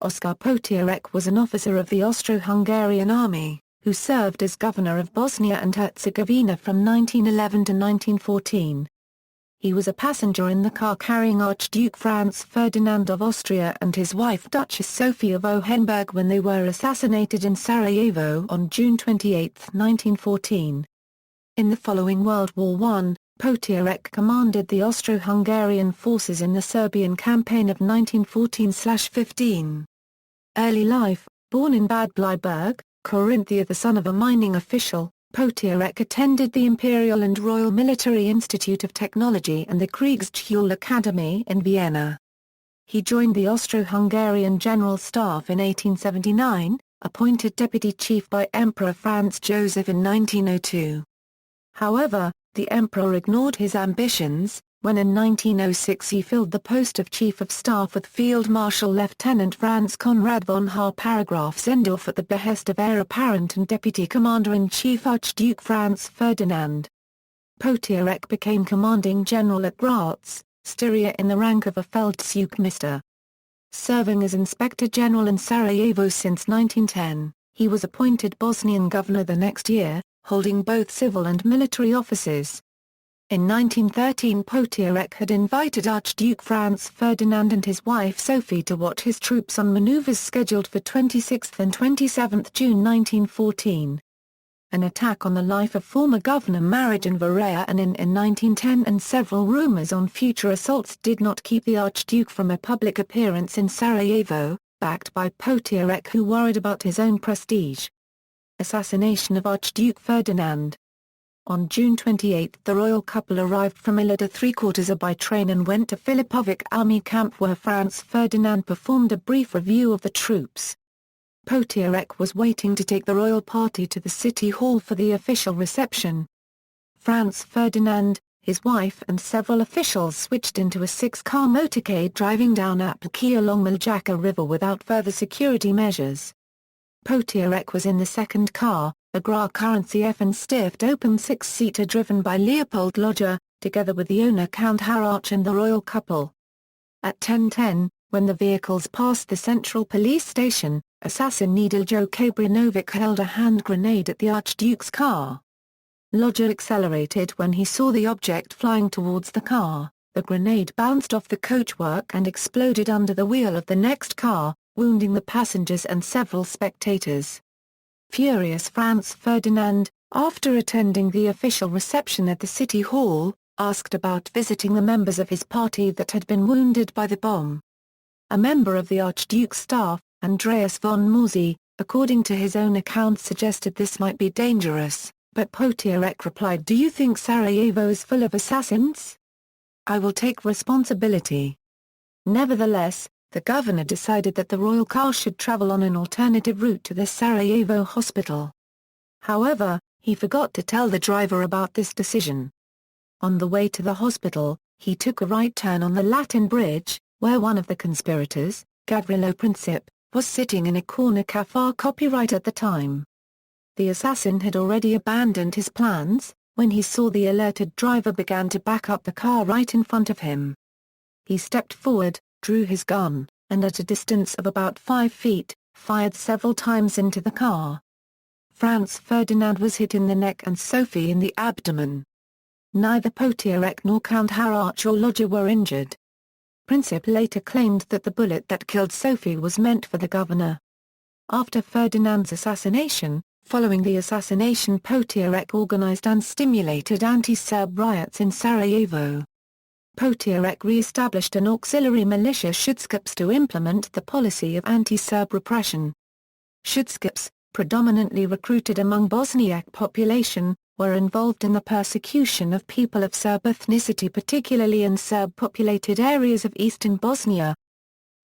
Oskar Potiorek was an officer of the Austro-Hungarian Army, who served as governor of Bosnia and Herzegovina from 1911 to 1914. He was a passenger in the car carrying Archduke Franz Ferdinand of Austria and his wife Duchess Sophie of Hohenberg when they were assassinated in Sarajevo on June 28, 1914. In the following World War I, Potiorek commanded the Austro-Hungarian forces in the Serbian Campaign of 1914-15. Early life: born in Bad Bleiburg, Carinthia, the son of a mining official, Potiorek attended the Imperial and Royal Military Institute of Technology and the Kriegsschule Academy in Vienna. He joined the Austro-Hungarian General Staff in 1879, appointed deputy chief by Emperor Franz Joseph in 1902. However, the emperor ignored his ambitions, when in 1906 he filled the post of Chief of Staff with Field Marshal Lieutenant Franz Conrad von Harparagraf-Zendorf at the behest of heir apparent and Deputy Commander-in-Chief Archduke Franz Ferdinand. Potiorek became commanding general at Graz, Styria in the rank of a Feldzeugmeister. Serving as Inspector General in Sarajevo since 1910, he was appointed Bosnian governor the next year, holding both civil and military offices. In 1913 Potiorek had invited Archduke Franz Ferdinand and his wife Sophie to watch his troops on maneuvers scheduled for 26 and 27 June 1914. An attack on the life of former Governor Marijan Varayanin in 1910 and several rumors on future assaults did not keep the Archduke from a public appearance in Sarajevo, backed by Potiorek, who worried about his own prestige. Assassination of Archduke Ferdinand. On June 28 the royal couple arrived from Ilada 3/4 by train and went to Filipovic Army Camp where Franz Ferdinand performed a brief review of the troops. Potiorek was waiting to take the royal party to the city hall for the official reception. Franz Ferdinand, his wife and several officials switched into a 6-car motorcade driving down Apaki along Miljacka River without further security measures. Potiorek was in the second car, a Gra Currency F and Stift open 6-seater driven by Leopold Lodger, together with the owner Count Harrach and the royal couple. At 10:10, when the vehicles passed the central police station, assassin Nedeljo Kabrinovic held a hand grenade at the Archduke's car. Lodger accelerated when he saw the object flying towards the car. The grenade bounced off the coachwork and exploded under the wheel of the next car, wounding the passengers and several spectators. Furious Franz Ferdinand, after attending the official reception at the city hall, asked about visiting the members of his party that had been wounded by the bomb. A member of the Archduke's staff, Andreas von Morsey, according to his own account suggested this might be dangerous, but Potiorek replied, "Do you think Sarajevo is full of assassins? I will take responsibility." Nevertheless, the governor decided that the royal car should travel on an alternative route to the Sarajevo hospital. However, he forgot to tell the driver about this decision. On the way to the hospital, he took a right turn on the Latin Bridge, where one of the conspirators, Gavrilo Princip, was sitting in a corner cafe copyright at the time. The assassin had already abandoned his plans, when he saw the alerted driver began to back up the car right in front of him. He stepped forward, drew his gun, and at a distance of about 5 feet, fired several times into the car. Franz Ferdinand was hit in the neck and Sophie in the abdomen. Neither Potiorek nor Count Harrach or Lodger were injured. Princip later claimed that the bullet that killed Sophie was meant for the governor. After Ferdinand's assassination, following the assassination Potiorek organized and stimulated anti-Serb riots in Sarajevo. Potiorek re-established an auxiliary militia Schutzkorps to implement the policy of anti-Serb repression. Schutzkorps, predominantly recruited among Bosniak population, were involved in the persecution of people of Serb ethnicity, particularly in Serb-populated areas of eastern Bosnia.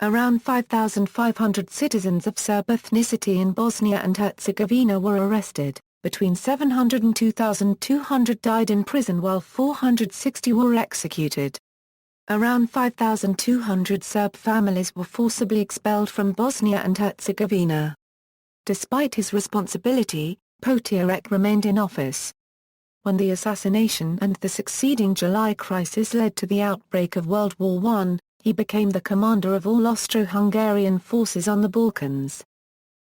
Around 5,500 citizens of Serb ethnicity in Bosnia and Herzegovina were arrested. Between 700 and 2,200 died in prison while 460 were executed. Around 5,200 Serb families were forcibly expelled from Bosnia and Herzegovina. Despite his responsibility, Potiorek remained in office. When the assassination and the succeeding July crisis led to the outbreak of World War I, he became the commander of all Austro-Hungarian forces on the Balkans.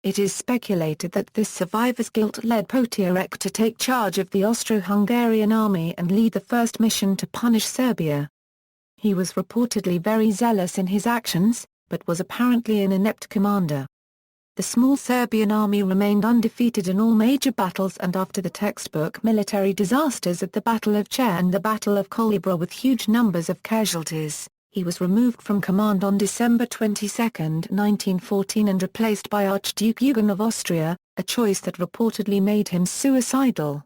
It is speculated that this survivor's guilt led Potiorek to take charge of the Austro-Hungarian army and lead the first mission to punish Serbia. He was reportedly very zealous in his actions, but was apparently an inept commander. The small Serbian army remained undefeated in all major battles, and after the textbook military disasters at the Battle of Cher and the Battle of Kolibra with huge numbers of casualties, he was removed from command on December 22, 1914 and replaced by Archduke Eugen of Austria, a choice that reportedly made him suicidal.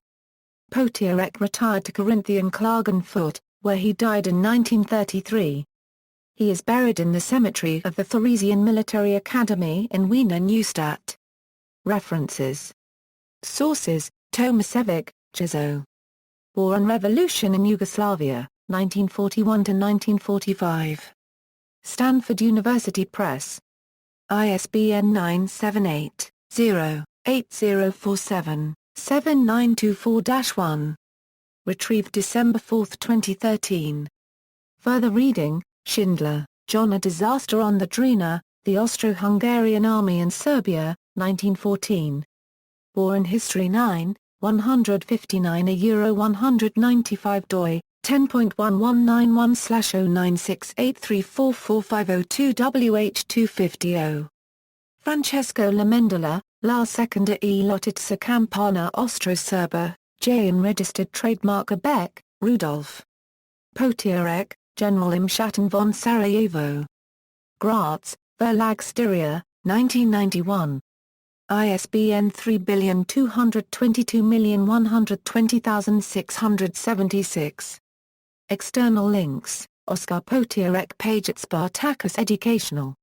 Potiorek retired to Corinthian Klagenfurt, where he died in 1933. He is buried in the cemetery of the Theresian Military Academy in Wiener Neustadt. References. Sources: Tomasevic, Jazo. War and Revolution in Yugoslavia, 1941–1945. Stanford University Press. ISBN 978-0-8047-7924-1. Retrieved December 4, 2013. Further reading: Schindler, John. A Disaster on the Drina, The Austro-Hungarian Army in Serbia, 1914. War and History 9, 159 doi, 10.1191/0968344502 Francesco Lamendola, La Seconda e Lottizia Campana Austro-Serba, J. Unregistered Trademark Beck, Rudolf. Potiorek, General im Schatten von Sarajevo. Graz, Verlag Styria, 1991. ISBN 3222120676. External links: Oskar Potiorek page at Spartacus Educational.